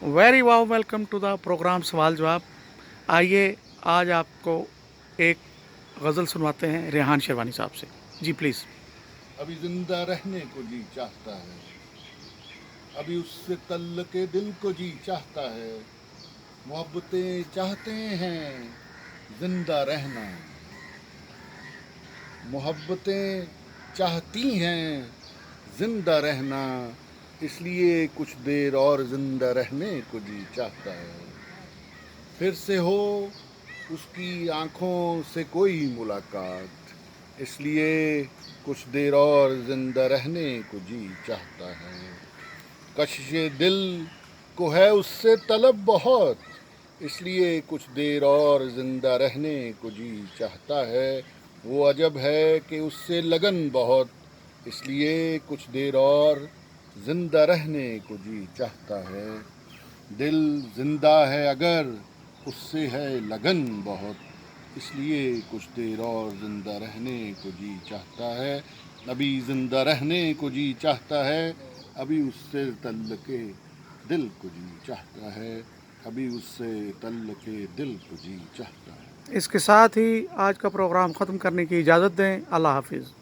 Very wow welcome to the program सवाल जवाब। आइए आज आपको एक गज़ल सुनवाते हैं रेहान शेरवानी साहब से। जी प्लीज़। अभी जिंदा रहने को जी चाहता है, अभी उससे तल्ल के दिल को जी चाहता है। मोहब्बतें चाहते हैं जिंदा रहना, मोहब्बतें चाहती हैं जिंदा रहना, इसलिए कुछ देर और जिंदा रहने को जी चाहता है। फिर से हो उसकी आंखों से कोई मुलाकात, इसलिए कुछ देर और जिंदा रहने को जी चाहता है। कशिशे दिल को है उससे तलब बहुत, इसलिए कुछ देर और जिंदा रहने को जी चाहता है। वो अजब है कि उससे लगन बहुत, इसलिए कुछ देर और जिंदा रहने को जी चाहता है। दिल जिंदा है अगर उससे है लगन बहुत, इसलिए कुछ देर और जिंदा रहने को जी चाहता है। अभी जिंदा रहने को जी चाहता है, अभी उससे तल्ल के दिल को जी चाहता है, अभी उससे तल्ल के दिल को जी चाहता है। इसके साथ ही आज का प्रोग्राम ख़त्म करने की इजाज़त दें। अल्लाह हाफिज़।